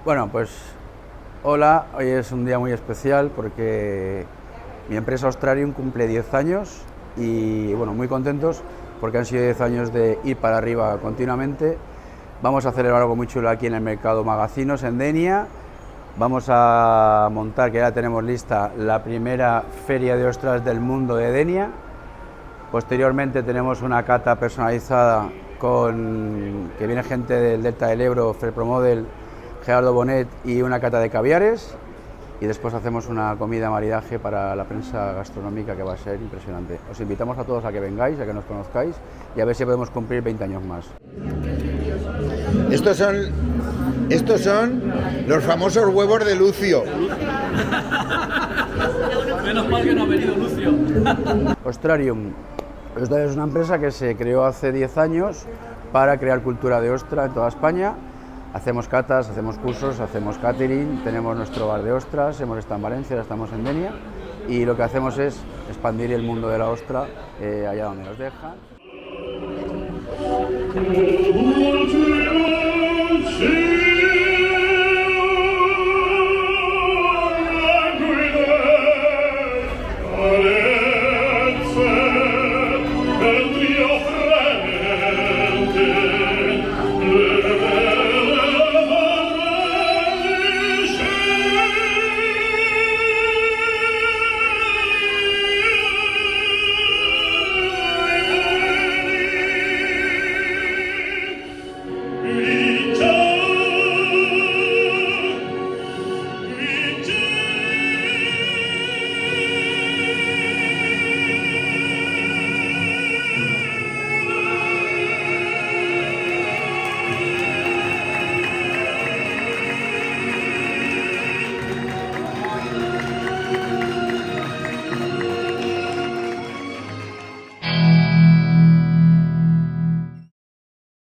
Bueno, pues hola, hoy es un día muy especial porque mi empresa Australium cumple 10 años y bueno, muy contentos porque han sido 10 años de ir para arriba continuamente. Vamos a celebrar algo muy chulo aquí en el mercado Magazinos en Denia. Vamos a montar, que ya tenemos lista, la primera feria de ostras del mundo de Denia. Posteriormente tenemos una cata personalizada que viene gente del Delta del Ebro, Promodel, Gerardo Bonet, y una cata de caviares, y después hacemos una comida maridaje para la prensa gastronómica que va a ser impresionante. Os invitamos a todos a que vengáis, a que nos conozcáis y a ver si podemos cumplir 20 años más. Estos son los famosos huevos de Lucio. Menos mal que no ha venido Lucio. Australium es una empresa que se creó hace 10 años para crear cultura de ostra en toda España. Hacemos catas, hacemos cursos, hacemos catering, tenemos nuestro bar de ostras, hemos estado en Valencia, ahora estamos en Denia, y lo que hacemos es expandir el mundo de la ostra allá donde nos dejan.